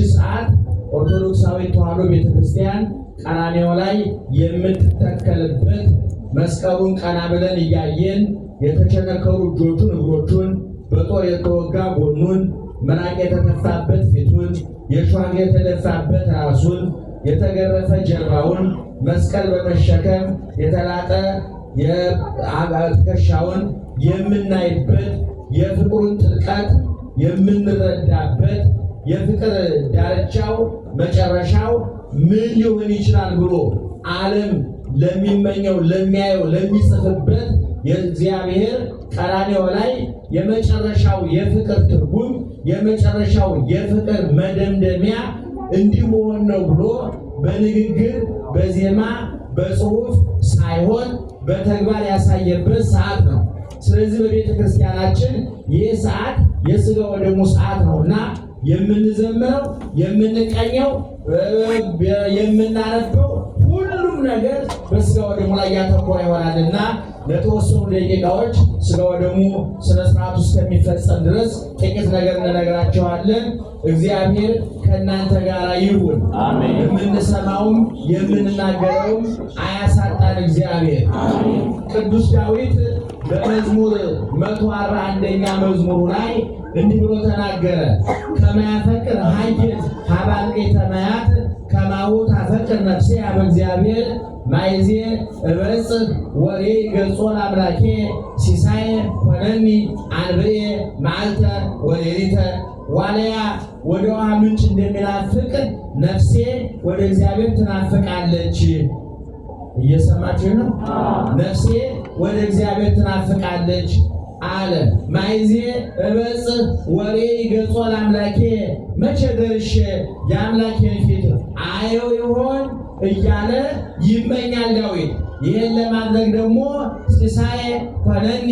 ሰዓት ኦርቶዶክሳዊ ተዋሕዶ ቤተክርስቲያን ቀራንዮ ላይ የምትተከልበት መስቀሉን ቀና ብለን እያየን የተቸነከሩ እጆቹን እግሮቹን በጦር የተወጋ ጎኑን መራቅ የተተፋበት ፊቱን የሸዋግ የተደፋበት ራሱን የተገረፈ ጀርባውን መስቀል በመሸከም የተላጠ የትከሻውን የምናይበት የፍቅሩን ጥልቀት የምንረዳበት የፍቅር ዳርቻው መጨረሻው ምን ሊሆን ይችላል ብሎ ዓለም ለሚመኘው ለሚያየው ለሚጽፍበት የእግዚአብሔር ቀራንዮ ላይ የመጨረሻው የፍቅር ትርጉም የመጨረሻው የፍቅር መደምደሚያ እንዲሆን ነው ብሎ በንግግር በዜማ በጽሑፍ ሳይሆን በተግባር ያሳየበት ሰዓት ነው። ስለዚህ በቤተ ክርስቲያናችን ይህ ሰዓት የሥጋ ወደሙ ሰዓት ነውና የምንዘምረው የምንቀኘው የምናነበው ሁሉም ነገር በሥጋ ወደሙ ላይ ያተኮረ ይሆናልና ለተወሰኑ ደቂቃዎች ሥጋ ወደሙ ስነ ስርዓቱ እስከሚፈጸም ድረስ ጥቂት ነገር እንነግራቸዋለን። እግዚአብሔር ከእናንተ ጋር ይሁን። አሜን። የምንሰማውም የምንናገረውም አያሳጣን እግዚአብሔር። አሜን። ቅዱስ ዳዊት በመዝሙር 141ኛ መዝሙሩ ላይ እንዲህ ብሎ ተናገረ። ከማያፈቅር ሀየት ሀባልቄ ተማያት ከማሁ ታፈቅር ነፍሴ አበ እግዚአብሔር ማይዜ እበጽሕ ወሬ ገጾን አምላኬ ሲሳይ ሆነኒ አንብሬ መዓልተ ወሌሊተ ዋልያ ወደ ውሃ ምንጭ እንደሚናፍቅ ነፍሴ ወደ እግዚአብሔር ትናፍቃለች። እየሰማችሁ ነው? ነፍሴ ወደ እግዚአብሔር ትናፍቃለች አለ። ማይዜ እበጽሕ ወሬ ገጾን አምላኬ መቼ ደርሼ የአምላኬን ፊት አየው ይሆን እያለ ይመኛል ዳዊት። ይህን ለማድረግ ደግሞ ሲሳይ ሆነኒ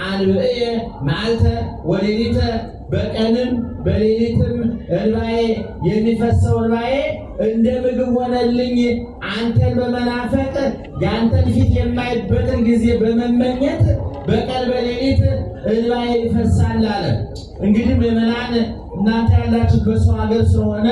አንብዕየ መዓልተ ወሌሊተ በቀንም በሌሊትም እንባዬ የሚፈሰው እንባዬ እንደ ምግብ ሆነልኝ። አንተን በመናፈቅ የአንተን ፊት የማይበትን ጊዜ በመመኘት በቀን በሌሊት እንባዬ ይፈሳል አለ። እንግዲህ ምዕመናን እናንተ ያላችሁት በሰው ሀገር ስለሆነ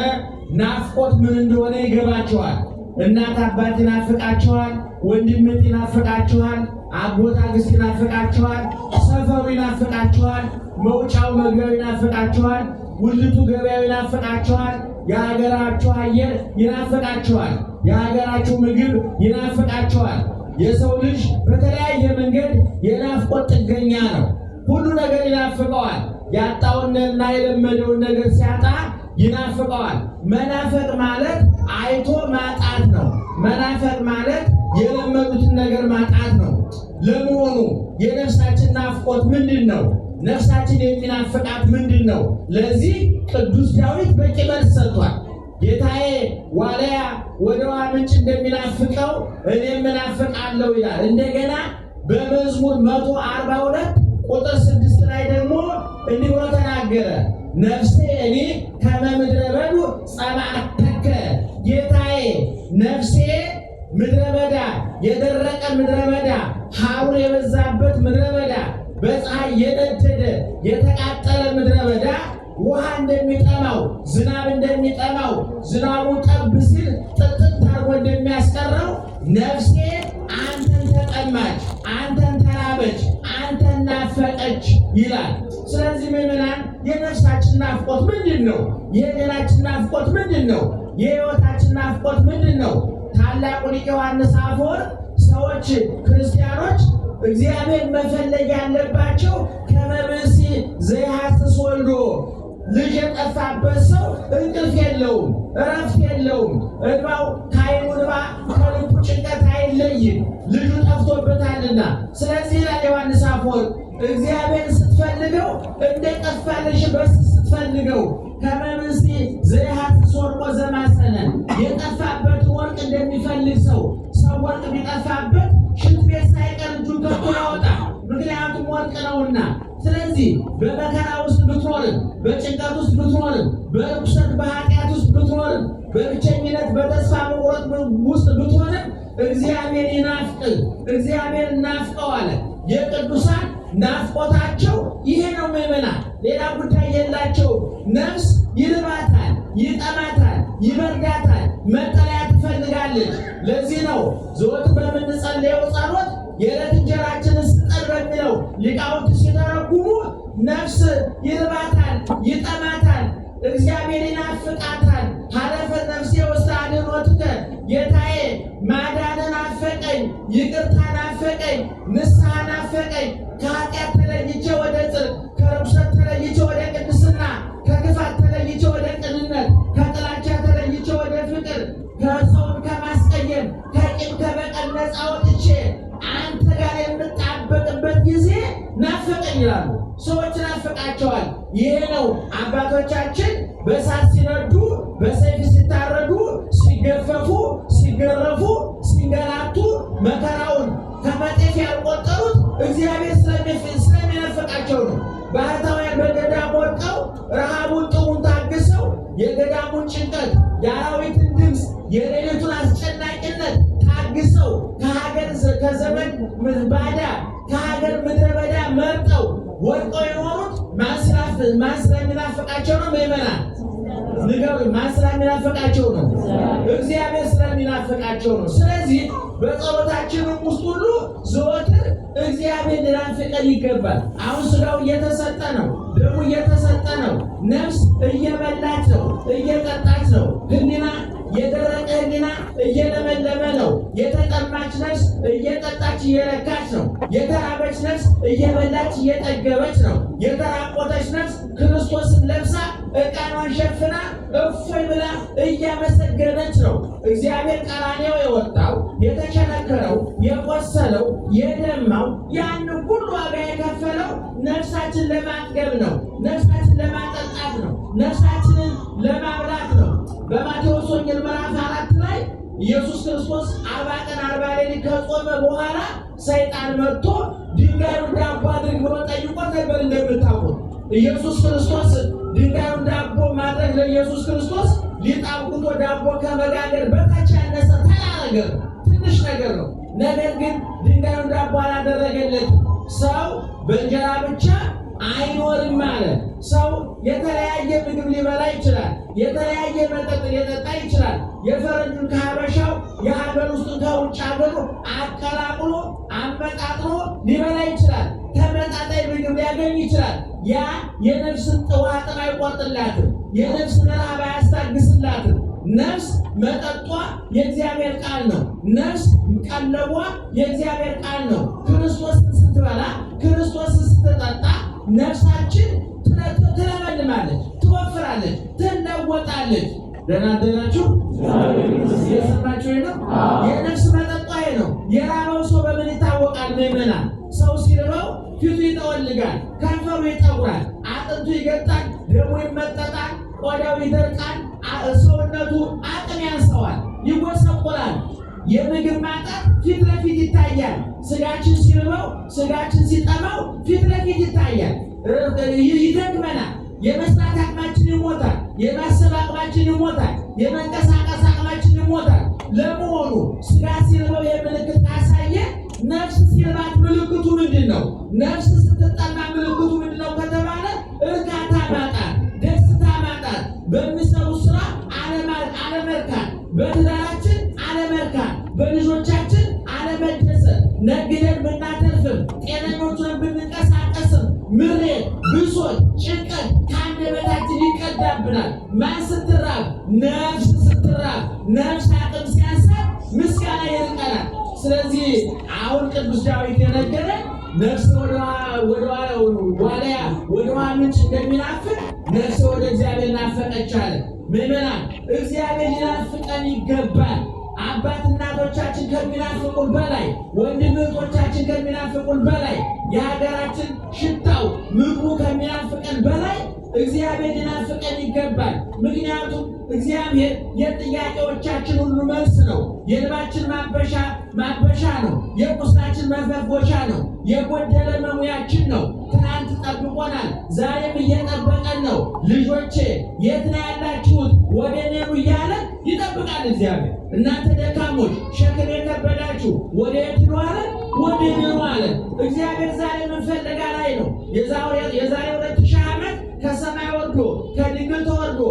ናፍቆት ምን እንደሆነ ይገባችኋል። እናት አባት ይናፍቃችኋል፣ ወንድምት ይናፍቃችኋል፣ አጎት አክስት ይናፍቃችኋል፣ ሰፈሩ ይናፍቃችኋል፣ መውጫው መግቢያው ይናፍቃችኋል፣ ውልቱ ገበያው ይናፍቃችኋል፣ የሀገራችሁ አየር ይናፍቃችኋል፣ የሀገራችሁ ምግብ ይናፍቃችኋል። የሰው ልጅ በተለያየ መንገድ የናፍቆት ጥገኛ ነው። ሁሉ ነገር ይናፍቀዋል። ያጣውንና የለመደውን ነገር ሲያጣ ይናፍቀዋል። መናፈቅ ማለት አይቶ ማጣት ነው። መናፈቅ ማለት የለመዱትን ነገር ማጣት ነው። ለመሆኑ የነፍሳችን ናፍቆት ምንድን ነው? ነፍሳችን የሚናፍቃት ምንድን ነው? ለዚህ ቅዱስ ዳዊት በቂ መልስ ሰጥቷል። ጌታዬ ዋልያ ወደ ውሃ ምንጭ እንደሚናፍቀው እኔም እናፍቃለሁ ይላል። እንደገና በመዝሙር 142 ቁጥር 6 ላይ ደግሞ እንዲህ ብሎ ተናገረ። ነፍሴ እኔ ከመ ምድረ በዱ ጸማዕተከ፣ ጌታዬ ነፍሴ ምድረ በዳ የደረቀ ምድረ በዳ ሐሩር የበዛበት ምድረ በዳ በፀሐይ የነደደ የተቃጠለ ምድረ በዳ ውሃ እንደሚጠማው ዝናብ እንደሚጠማው ዝናቡ ጠብ ሲል ጥጥት አድርጎ እንደሚያስቀረው ነፍሴ አንተን ተጠማች፣ አንተን ተራበች፣ አንተን ናፈቀች ይላል። ስለዚህ ምዕመናን የነፍሳችን ናፍቆት ምንድን ነው? የጤናችን ናፍቆት ምንድን ነው? የሕይወታችን ናፍቆት ምንድን ነው? ታላቁ ሊቅ ዮሐንስ አፈወርቅ ሰዎች ክርስቲያኖች እግዚአብሔር መፈለግ ያለባቸው ከመ ብእሲ ዘይሐስስ ወልዶ፣ ልጅ የጠፋበት ሰው እንቅልፍ የለውም፣ እረፍት የለውም። እንባው ከዓይኑ እንባ ከልቡ ጭንቀት አይለይም፣ ልጁ ጠፍቶበታልና። ስለዚህ ላይ ዮሐንስ አፈወርቅ እግዚአብሔር ስትፈልገው እንደ ጠፋ ልጅ በስ ስትፈልገው ከመ ብእሲ ዘይሐስስ ወርቆ ዘማሰነ፣ የጠፋበት ወርቅ እንደሚፈልግ ሰው ወርቅ ቢጠፋበት ሽንት ቤት ሳይቀር እጁን ከቶ ያወጣል፣ ምክንያቱም ወርቅ ነውና። ስለዚህ በመከራ ውስጥ ብትኖርም፣ በጭንቀት ውስጥ ብትኖርም፣ በርኩሰት በኃጢአት ውስጥ ብትኖርም፣ በብቸኝነት በተስፋ መቁረጥ ውስጥ ብትሆንም እግዚአብሔር ይናፍቅህ፣ እግዚአብሔር እናፍቀው አለ። የቅዱሳን ናፍቆታቸው ይሄ ነው ምዕመናን፣ ሌላ ጉዳይ የላቸው። ነፍስ ይርባታል፣ ይጠማታል፣ ይበርዳታል፣ መጠለያ ትፈልጋለች። ለዚህ ነው ዘወትር በምንጸልየው ጸሎት የዕለት እንጀራችንን ስጠን በሚለው ሊቃውንት ሲተረጉሙ ነፍስ ይርባታል፣ ይጠማታል፣ እግዚአብሔር ይናፍቃታል። ሀለፈ ነፍሴ ውስተ አድኅኖትከ ጌታዬ ማዳንን ናፈቀኝ፣ ይቅርታ ናፈቀኝ፣ ንስሐ ናፈቀኝ። ከኃጢአት ተለይቼ ወደ ጽድቅ፣ ከርኩሰት ተለይቼ ወደ ቅድስና፣ ከክፋት ተለይቼ ወደ ቅንነት፣ ከጥላቻ ተለይቼ ወደ ፍቅር፣ ከሰውን ከማስቀየም ከቂም ከበቀል ነፃ ወጥቼ አንተ ጋር የምጣበቅበት ጊዜ ናፈቀኝ ይላሉ። ሰዎች ናፈቃቸዋል። ይሄ ነው አባቶቻችን በእሳት ሲነዱ፣ በሰይፍ ሲታረዱ፣ ሲገፈፉ፣ ሲገረፉ፣ ሲንገላቱ መከራውን ከመጤፍ ያልቆጠሩት እግዚአብሔር ስለሚናፍቃቸው ነው። ባህታውያን በገዳም ወድቀው ረሃቡን ጥሙን ታግሰው የገዳሙን ጭንቀት፣ የአራዊትን ድምፅ፣ የሌሊቱን አስጨናቂነት ታግሰው ከዘመን ባዳ ከሀገር ምድረ በዳ መርጠው ወድቀው የኖሩት ማን ስለሚናፍቃቸው ነው? ምዕመናን ንገሩኝ፣ ማን ስለሚናፍቃቸው ነው? እግዚአብሔር ስለሚናፍቃቸው ነው። ስለዚህ በጸሎታችንም ውስጥ ሁሉ ዘወትር እግዚአብሔር ሊናፍቀን ይገባል። አሁን ስጋው እየተሰጠ ነው፣ ደሙ እየተሰጠ ነው፣ ነፍስ እየበላች ነው፣ እየጠጣች ነው። ሕሊና የደረቀ ሕሊና እየለመለመ ነው። የተጠማች ነፍስ እየጠጣች እየረካች ነው። የተራበች ነፍስ እየበላች እየጠገበች ነው። የተራቆተች ነፍስ ክርስቶስን ለብሳ ዕቃኗን ሸፍና እፎይ ብላ እያመሰገነች ነው። እግዚአብሔር ቀራንዮ የወጣው የተቸነከረው፣ የቆሰለው፣ የደማው ያን ሁሉ ዋጋ የከፈለው ነፍሳችን ለማጥገብ ነው። ነፍሳችን ለማጠጣት ነው። ነፍሳችንን ለማብላት ነው። በማቴዎስ ወንጌል ምዕራፍ 4 ላይ ኢየሱስ ክርስቶስ 40 ቀን 40 ሌሊት ከጾመ በኋላ ሰይጣን መጥቶ ድንጋዩን ዳቦ አድርግ ብሎ ጠይቆት ነበር። እንደምታውቁት ኢየሱስ ክርስቶስ ድንጋዩን ዳቦ ማድረግ ለኢየሱስ ክርስቶስ ሊጥ አብኩቶ ዳቦ ከመጋገር በታች ያነሰ ተራ ነገር፣ ትንሽ ነገር ነው። ነገር ግን ድንጋዩን ዳቦ አላደረገለት። ሰው በእንጀራ ብቻ አይኖርም ማለት። ሰው የተለያየ ምግብ ሊበላ ይችላል። የተለያየ መጠጥ ሊጠጣ ይችላል። የፈረንጁን ከሀበሻው፣ የሀገር ውስጡን ከውጭ ሀገሩ አቀላቅሎ አመጣጥሮ ሊበላ ይችላል። ተመጣጣኝ ምግብ ሊያገኝ ይችላል። ያ የነፍስን ጥዋ ጥም አይቆርጥላትም። የነፍስን ረሃብ አያስታግስላትም። ነፍስ መጠጧ የእግዚአብሔር ቃል ነው። ነፍስ ቀለቧ የእግዚአብሔር ቃል ነው። ክርስቶስን ስትበላ፣ ክርስቶስን ስትጠጣ ነፍሳችን ትለመልማለች፣ ትወፍራለች፣ ትለወጣለች። ደህና አደራችሁ? የሰማችሁ ነው። የነፍስ መጠጧ ነው። የራበው ሰው በምን ይታወቃል? ምዕመናን፣ ሰው ሲርበው ፊቱ ይጠወልጋል፣ ከንፈሩ ይጠቁራል፣ አጥንቱ ይገጣል፣ ደሙ ይመጠጣል፣ ቆዳው ይደርቃል፣ ሰውነቱ አቅም ያንሰዋል፣ ይጎሰቁላል። የምግብ ማጣት ፊት ለፊት ይታያል። ስጋችን ሲርበው፣ ስጋችን ሲጠማው ፊት ለፊት ይታያል። ይደክመናል። የመስራት አቅማችን ይሞታል። የማሰብ አቅማችን ይሞታል። የመንቀሳቀስ አቅማችን ይሞታል። ለመሆኑ ስጋ ሲርበው የምልክት ካሳየ ነፍስ ሲርባት ምልክቱ ምንድን ነው? ነፍስ ስትጠማ ምልክቱ ምንድን ነው ከተባለ እርካታ ማጣት፣ ደስታ ማጣት፣ በሚሰሩ ስራ አለመርካት፣ በትዳራችን አለመርካት፣ በልጆቻችን አለመደሰት፣ ነግደን ብናተርፍም ጤነኞቹን ብንንቀሳቀስም ምሬት፣ ብሶት፣ ጭንቀት ከአንደበታችን ይቀዳብናል። ማን ስትራብ? ነፍስ ስትራብ። ነፍስ አቅም ሲያንሳት ምስጋና ይርቀናል። ስለዚህ አሁን ቅዱስ ዳዊት የነገረ ነፍስ ወደ ዋልያ ወደ ውሃ ምንጭ እንደሚናፍቅ ነፍስ ወደ እግዚአብሔር ናፈቀች አለ። ምዕመናን፣ እግዚአብሔር ሊናፍቀን ይገባል። አባት እናቶቻችን ከሚናፍቁን በላይ፣ ወንድም እህቶቻችን ከሚናፍቁን በላይ፣ የሀገራችን ሽታው ምግቡ ከሚናፍቀን በላይ እግዚአብሔር ሊናፍቀን ይገባል። ምክንያቱም እግዚአብሔር የጥያቄዎቻችን ሁሉ መልስ ነው። የልባችን ማበሻ ነው። የቁስላችን መፈወሻ ነው። የጎደለ መሙያችን ነው። ትናንት ጠብቆናል፣ ዛሬም እየጠበቀን ነው። ልጆቼ የት ነው ያላችሁት? ወደ እኔ ኑ እያለ ይጠብቃል እግዚአብሔር። እናንተ ደካሞች ሸክም የከበዳችሁ ወደ የት ኑ አለ? ወደ እኔ ኑ አለ። እግዚአብሔር ዛሬ ምን ፍለጋ ላይ ነው? የዛሬ 2000 ዓመት ከሰማይ ወርዶ ከድንግል ተወልዶ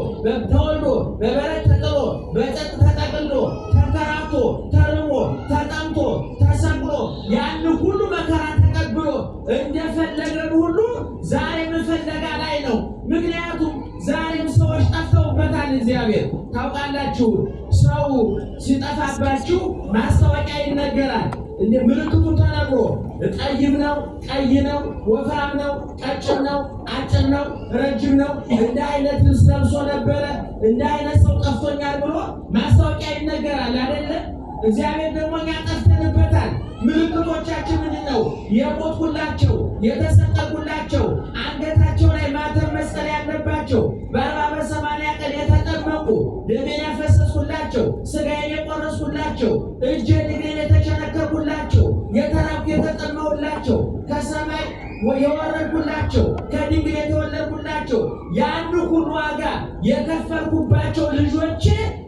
ተወልዶ በበረት ተጥሎ በጨርቅ ተጠቅልሎ ተንከራቶ ተርቦ ተጠምቶ ተሰቅሎ ያን ሁሉ መከራ ተቀብሎ እንደፈለገን ሁሉ ዛሬም ፍለጋ ላይ ነው። ምክንያቱም ዛሬም ሰዎች ጠፍተውበታል። እግዚአብሔር ታውቃላችሁ፣ ሰው ሲጠፋባችሁ ማስታወቂያ ይነገራል። እንደ ምልክቱ ተነግሮ ጠይም ነው፣ ቀይ ነው፣ ወፍራም ነው፣ ቀጭን ነው፣ አጭር ነው፣ ረጅም ነው፣ እንደ አይነት ልብስ ለብሶ ነበረ፣ እንደ አይነት ሰው ጠፍቶኛል ብሎ ማስታወቂያ ይነገራል አይደለ? እግዚአብሔር ደግሞ እኛ ጠፍተንበታል። ምልክቶቻችን ምንድን ነው? የሞትኩላቸው፣ የተሰቀልኩላቸው፣ አንገታቸው ላይ ማተብ መስቀል ያለባቸው፣ በ40 በ80 ቀን የተጠመቁ፣ ደሜን ያፈሰስኩላቸው፣ ስጋዬን የቆረስኩላቸው፣ እጄን እግሬን የተቸነከርኩላቸው፣ የተራብኩ የተጠማሁላቸው፣ ከሰማይ የወረድኩላቸው፣ ከድንግል የተወለድኩላቸው፣ ያን ሁሉ ዋጋ የከፈልኩባቸው ልጆቼ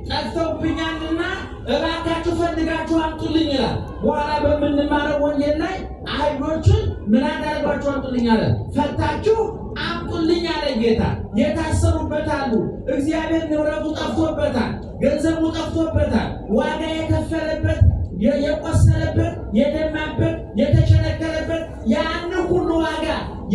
ጠፍተውብኛልና እባካችሁ ፈልጋችሁ አምጡልኝ ይላል። በኋላ በምንማረው ወንጌል ላይ አይሁዶችን ምን አደረጓችሁ? አምጡልኝ አለ። ፈታችሁ አምጡልኝ አለ ጌታ። የታሰሩበት አሉ። እግዚአብሔር ንብረቱ ጠፍቶበታል፣ ገንዘቡ ጠፍቶበታል፣ ዋጋ የከፈለበት የቆሰለበት የደማበት የተቸነከረበት ያን ሁሉ ዋጋ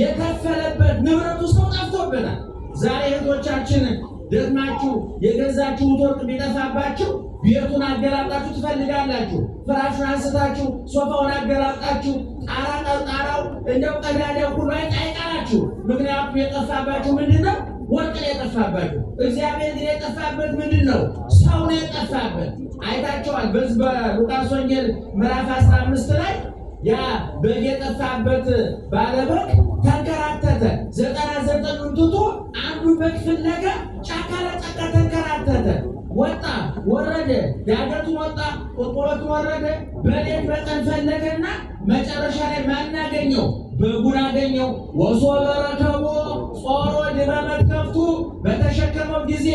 የከፈለበት ንብረቱ ሰው ጠፍቶበታል። ዛሬ እህቶቻችን ደግማችሁ የገዛችሁት ወርቅ ቢጠፋባችሁ ቤቱን አገላብጣችሁ ትፈልጋላችሁ። ፍራሹን አንስታችሁ ሶፋውን አገላብጣችሁ ጣራው እንደው ቀዳዳው ሁሉ አይጣይቃላችሁ። ምክንያቱም የጠፋባችሁ ምንድነው? ወርቅ ነው የጠፋባችሁ። እግዚአብሔር ግን የጠፋበት ምንድነው? ሰው ነው የጠፋበት። አይታችኋል። በዚህ በሉቃስ ወንጌል ምዕራፍ 15 ላይ ያ በግ የጠፋበት ባለበግ ተንከራተተ። 99ን ትቶ አንዱ በግ ፍለጋ ጫካ ለጫካ ተንከራተተ። ወጣ ወረደ፣ ዳገቱን ወጣ፣ ቁልቁለቱን ወረደ፣ በሌት በቀን ፈለገና መጨረሻ ላይ ማን አገኘው? በጉን አገኘው። ወሶበ ረከቦ ጾሮ ድኅረ መትከፍቱ፣ በተሸከመው ጊዜ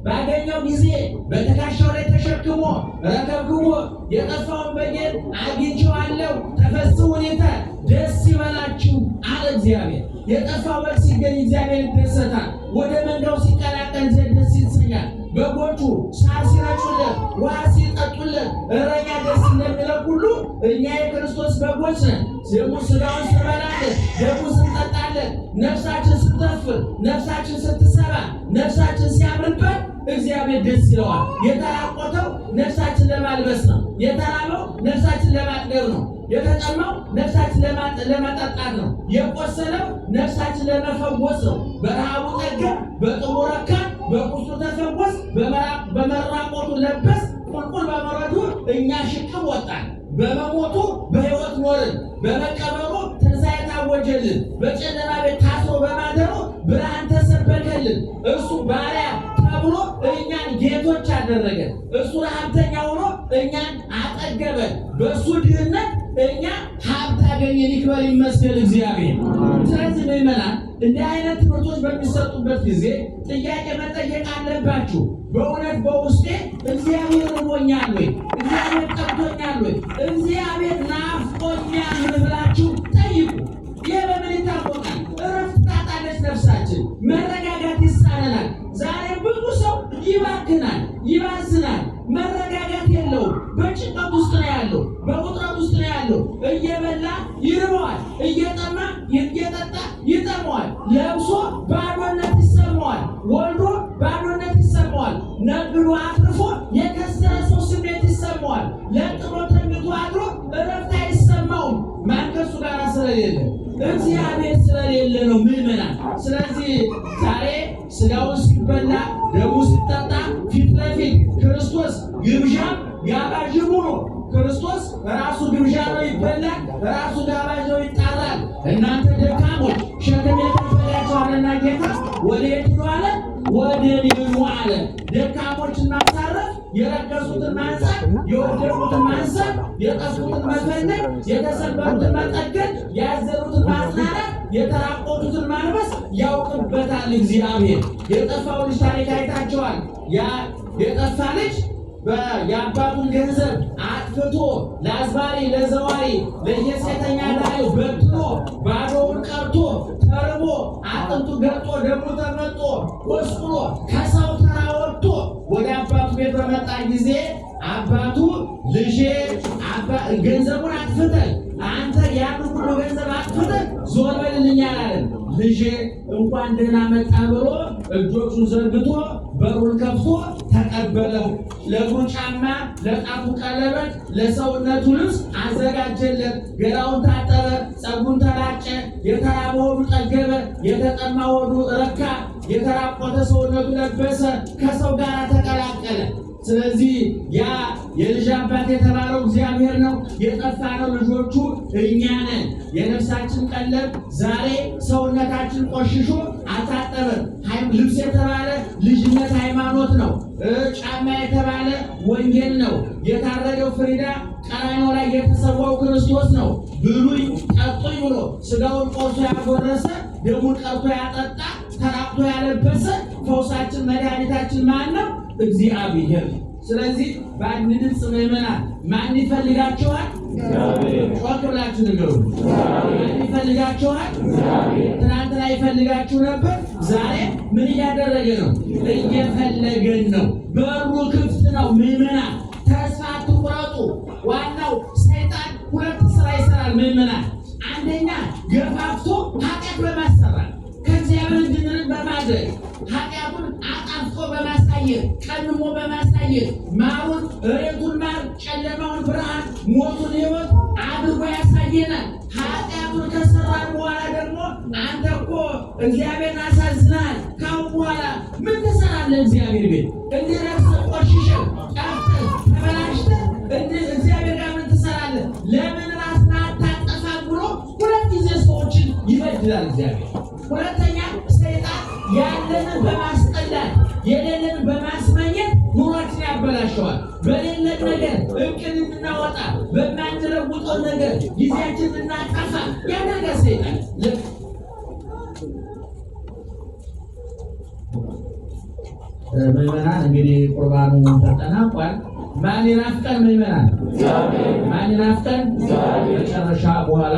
ባገኘው ጊዜ በትከሻው ላይ ተሸክሞ ረከብክቦ የጠፋውን በጌን አግኝቼዋለሁ ተፈሥሑ ሁኔታ ደስ ይበላችሁ አለ እግዚአብሔር። የጠፋው በግ ሲገኝ እግዚአብሔር ይደሰታል። ወደ መንጋው ሲቀላቀል ደስ ይሰኛል። በጎቹ ሳር ሲረጩለት፣ ውሃ ሲጠጡለት እረኛ ደስ እንደሚለው ሁሉ እኛ የክርስቶስ በጎች ነን። ስጋውን ስንበላለን፣ ደሙን ስንጠጣለን፣ ነፍሳችን ስትተፍር፣ ነፍሳችን ስትሰባ፣ ነፍሳችን ሲያምርበት እግዚአብሔር ደስ ይለዋል። የተራቆተው ነፍሳችን ለማልበስ ነው። የተራበው ነፍሳችን ለማጥገብ ነው። የተጠማው ነፍሳችን ለማጠጣት ነው። የቆሰለው ነፍሳችን ለመፈወስ ነው። በረሃቡ ጠገብ፣ በጥሙ ረካ፣ በቁስሉ ተፈወስ፣ በመራቆቱ ለበስ፣ ቁልቁል በመረዱ እኛ ሽቅብ ወጣን። በመሞቱ በሕይወት ኖርን። በመቀበሩ ትንሣኤ ታወጀልን። በጨለማ ቤት ታስሮ በማደሩ ብርሃን ተሰበከልን። እርሱ ባሪያ ተብሎ እኛን ጌቶች አደረገን። እርሱ ረሃብተኛ ሆኖ እኛን አጠገበን። በእሱ ድህነት እኛ ሀብት አገኘን። ይክበር ይመስገን እግዚአብሔር። ስለዚህ ምዕመናን እንዲህ አይነት ትምህርቶች በሚሰጡበት ጊዜ ጥያቄ መጠየቅ አለባችሁ። በእውነት በውስጤ እግዚአብሔር ርቦኛል ወይ? እግዚአብሔር ጠብቶኛል ወይ? እግዚአብሔር ናፍቆኛል ብላችሁ ጠይቁ። ይህ በምን ይታወቃል? እረፍት ታጣለች ነፍሳችን፣ መረጋጋት ይሳነናል። ዛሬ ብዙ ሰው ይባክናል፣ ይባዝናል፣ መረጋጋት የለውም። በጭንቀት ውስጥ ነው ያለው፣ በውጥረት ውስጥ ነው ያለው። እየበላ ይርበዋል፣ እየጠማ እየጠጣ ይጠመዋል። ለብሶ ባዶነት ይሰማዋል፣ ወልዶ ባዶነት ይሰማዋል። ነግዶ አትርፎ የከሰረ ሰው ስሜት ይሰማዋል። ለጥሮ ተኝቶ አድሮ እረፍት አይሰማውም። ማን ከእሱ ጋር ስለሌለ? እግዚአብሔር ስለሌለ ነው ምዕመናን። ስለዚህ ዛሬ ስጋውን ሲበላ ደሙ ሲጠጣ ፊት ለፊት ክርስቶስ ግብዣም ጋባዥም ሆኖ ክርስቶስ ራሱ ግብዣ ነው ይበላል፣ ራሱ ጋባዥ ነው ይጣራል። እናንተ ደካሞች ሸክም የከበዳችኋልና ጌታ ወደ የት ሂዱ አለ? ወደ እኔ ኑ አለ። ደካሞችን ማሳረፍ፣ የረከሱትን ማንሳት፣ የወደቁትን ማንሳት፣ የጠፉትን መፈለግ፣ የተሰበሩትን መጠገን፣ ያዘኑትን ማጽናናት፣ የተራቆቱትን ማልበስ ያውቅበታል እግዚአብሔር። የጠፋው ልጅ ታሪክ አይታቸዋል። ያ የጠፋ ልጅ የአባቱን ገንዘብ አጥፍቶ ለአዝባሪ ለዘዋሪ ለየሴተኛ ዳዩ በትኖ ባዶውን ቀርቶ ተርቦ አጥንቱ ገልጦ ደሙ ተመጦ ቆስሎ ከሰው ተራ ወደ አባቱ ቤት በመጣ ጊዜ አባቱ ልጄ ገንዘቡን አጥፍተህ አንተ ያን ሁሉ ገንዘብ አጥፍተህ ዞር በልልኝ አላለም። ልጄ እንኳን ደህና መጣ ብሎ እጆቹን ዘርግቶ በሩን ከፍቶ ተቀበለው። ለእግሩ ጫማ፣ ለጣቱ ቀለበት፣ ለሰውነቱ ልብስ አዘጋጀለት። ገላውን ታጠበ፣ ፀጉሩን ተላጨ። የተራበ ሆዱ ጠገበ፣ የተጠማ ሆዱ ረካ። የተራቆተ ሰውነቱ ለበሰ፣ ከሰው ጋር ተቀላቀለ። ስለዚህ ያ የልጅ አባት የተባለው እግዚአብሔር ነው። የጠፋነው ልጆቹ እኛ ነን። የነፍሳችን ቀለብ ዛሬ ሰውነታችን ቆሽሾ አልታጠበም። ልብስ የተባለ ልጅነት ሃይማኖት ነው። ጫማ የተባለ ወንጌል ነው። የታረደው ፍሪዳ ቀራንዮ ላይ የተሰዋው ክርስቶስ ነው። ብሉኝ ጠጡኝ ብሎ ስጋውን ቆርሶ ያጎረሰ ደሙን ቀርቶ ያጠጣ ተራቅቶ ያለበሰ ፈውሳችን መድኃኒታችን ማን ነው? እግዚአብሔር። ስለዚህ በአንድ ድምፅ ምዕመናን ማን ይፈልጋቸዋል? ጮክ ብላችሁ ንገሩ። ማን ይፈልጋቸዋል? ትናንትና ይፈልጋችሁ ነበር። ዛሬ ምን እያደረገ ነው? እየፈለገን ነው። በሩ ክፍት ነው። ምዕመናን ተስፋ አትቁረጡ። ዋናው ሰይጣን ሁለት ስራ ይሰራል። ምዕመናን አንደኛ ገፋፍቶ ኃጢአት በማሰራት ከእግዚአብሔር እንድንርቅ በማድረግ ኃጢአቱን አጣፍጦ በማሳየት ቀድሞ በማሳየት ማሩን እሬቱን ማር ጨለማውን ብርሃን ሞቱን ሕይወት አድርጎ ያሳየናል። ኃጢአቱን ከሰራን በኋላ ደግሞ አንተ እኮ እግዚአብሔርን አሳዝናል፣ ካሁን በኋላ ምን ትሰራለህ? እግዚአብሔር ቤት እንዲህ ረክሰህ ቆሽሸህ ጠፍተህ ተበላሽተህ እንዲህ እግዚአብሔር ጋር ምን ትሰራለህ? ለምን ራስህን አታጠፋም ብሎ ሁለት ጊዜ ሰዎችን ይበድላል እግዚአብሔር። ሁለተኛ ሰይጣን ያለንን በማስጠላት የሌለን በማስመኘት ኑሯችን ያበላሸዋል። በሌለን ነገር እቅድ እንድናወጣ በማንለውጠው ነገር ጊዜያችን እንድናጠፋ ያደርጋል ሰይጣን። ምዕመናን እንግዲህ ቁርባኑ ተጠናቋል። ማን ይናፍቀን? ምዕመናን ማን ይናፍቀን? መጨረሻ በኋላ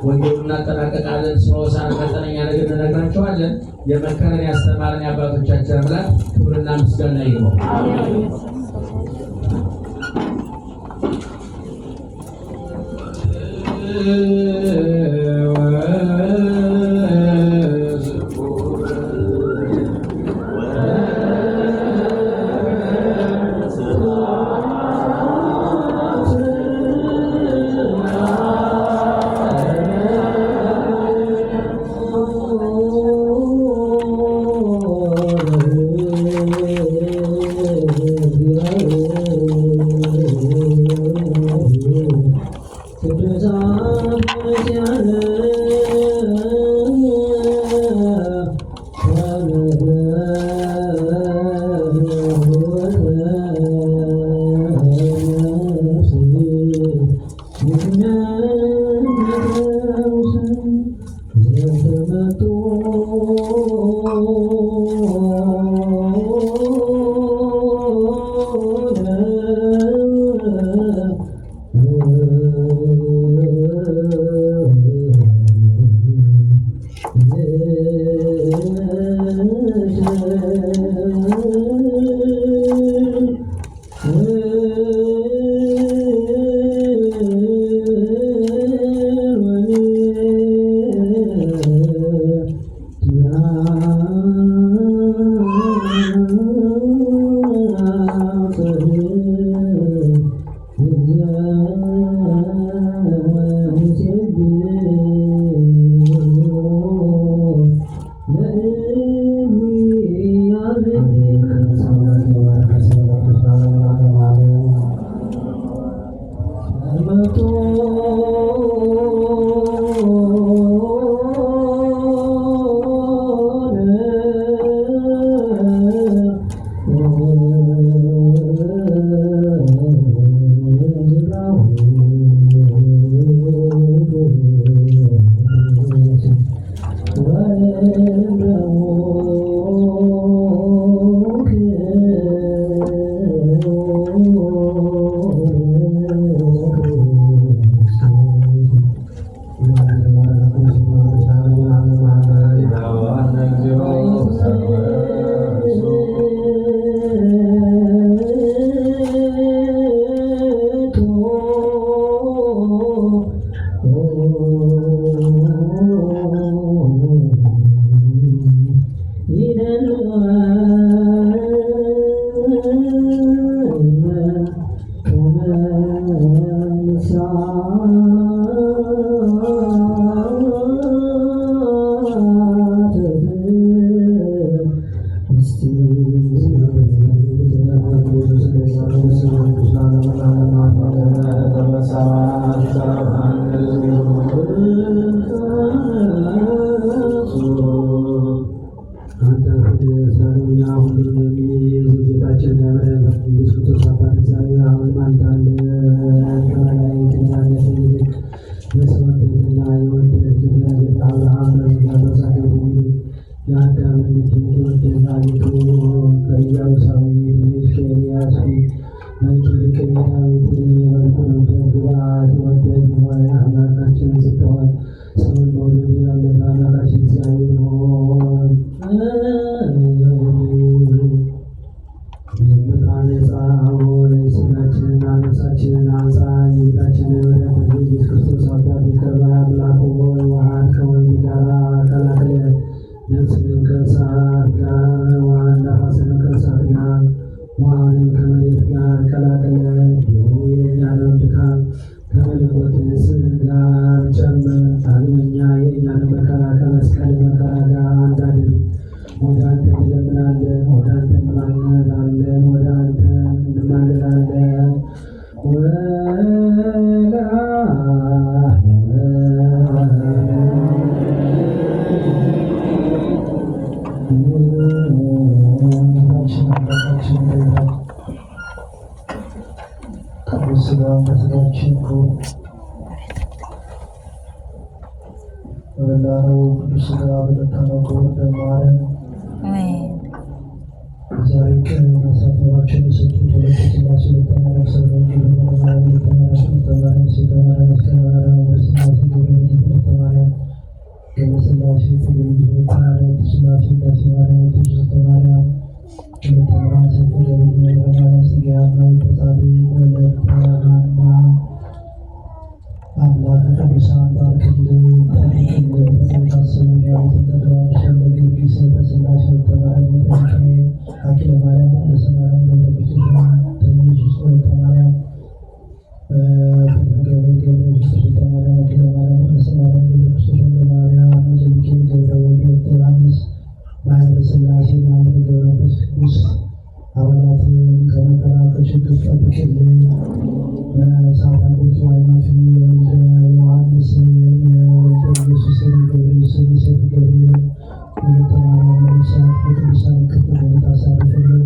ወንጌሉን እናጠናቀቃለን። ስለወሳን መጠነኛ ነገር እንነግራቸዋለን። የመከረን ያስተማረን የአባቶቻችን አምላክ ክብርና ምስጋና ይግባው። ኢየሱስ ክርስቶስ አባት እግዚአብሔር አሁን ማልዳለን ከመላእክት እግዚአብሔር ይልቅ የሰውን ትሕትና የወደድክ እግዚአብሔር አብርሃም በዛሬው ይልቅ የአዳምን ልጅ የወደድክ አቤቱ ከኢያቡሳዊ ልጅ ከኤልያስ መልክ ይልቅ የዳዊት የመልኩን ግባት የወደድክ ሆይ አምላካችንን ስትሆን ሰውን መውደድ ያለብህ አምላካችን እግዚአብሔር ሆይ የምታነጻ ሆይ ሥጋችንና ነፍሳችንን አንጻ። የጌታችንን መድኃኒታችን ኢየሱስ ክርስቶስ አባት ይቅር ባይ አምላክ ሆይ ውሃን ከወይን ጋር ቀላቅለህ ነፍስንም ከእሳት ጋር ውሃን ነፋስንም ከእሳት ጋር ውሃንም ከመሬት ጋር ቀላቅለህ እንዲሁ የእኛንም ድካም ከመለኮት ስም ጋር ጨምር። ዳግመኛ የእኛን መከራ ከመስቀል መከራ ጋር አንድ አድርግ። ወደ አንተ እንለምናለን፣ ወደ አንተ እንማልዳለን፣ ወደ አንተ እንማልዳለን። ቅዱስ ሥጋውን በሥጋችን በበላነው ቅዱስ ሥጋ በጠጣነው ክቡር ደሙ ማረን። ዛሬ ቀን ማሳሰባቸውን የሰጡት ሁለቱ ሥላሴ ወተማሪያም ሰብረው ተማሪያም ወተማሪያም ሴተማሪያም እስከማርያም በስላሴ ገብረመድኅን ወተማሪያም ገብረስላሴ ተገኝቶ ወተማሪያም ስላሴ ውዳሴ ማርያም ወተስተ ማርያም ወተማሪያም ሰይፈ ገብርኤል ወተማሪያም ጽጌሃና ወተጻድቅ ወለተሃና አምላከ ቅዱሳን ባርክልን ጠብቅልን። በታሰቡ ያሉትን ተደራሽ ለጊዮርጊስ ተስላሴ ወተማሪያም ወተሚካኤል አኪለ ማርያም ቅድስት ማርያም ገብረክርስቶስ ኢየሱስ ወተማርያም ገብርኤል ኢየሱስ ወተማርያም አኪለ ማርያም ቅድስት ማርያም ገብረክርስቶስ ወተማርያም ወለሚካኤል ገብረ ወልድ ወዮሐንስ ማኅበረ ሥላሴ ማኅበረ ገብረ መንፈስ ቅዱስ አባላትን ከመከራ ከችግር ጠብቅልን። ሳታውቁት ሃይማኖት የወልደ ዮሐንስ የወልደ ኢየሱስ ገብርኤል ሴት ገብርኤል ወተማርያም ነፍሳት በቅዱሳን እቅፍ ገነት አሳርፍልን።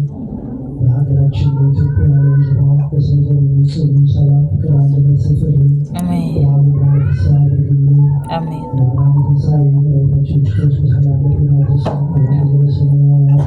በሀገራችን በኢትዮጵያ ለሕዝቧ በሰው ዘር ጽኑ ሰላም፣ ፍቅር፣ አንድነት ስፍርልን። በዓሉ ብርሃነ ፍስሐ አድርግልን። ለብርሃነ ትንሣኤ መድኃኒታችን ክርስቶስ በሰላም በጤና ያድርሰን። አቡነ ዘበሰማያት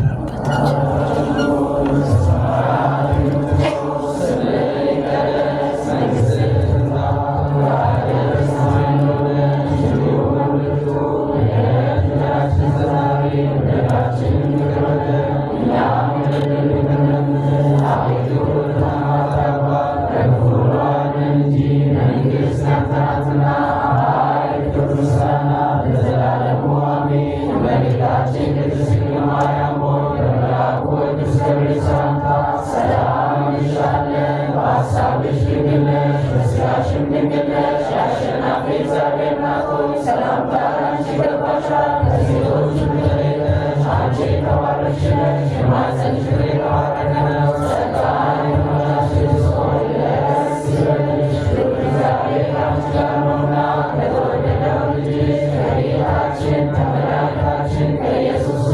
ከኢየሱስ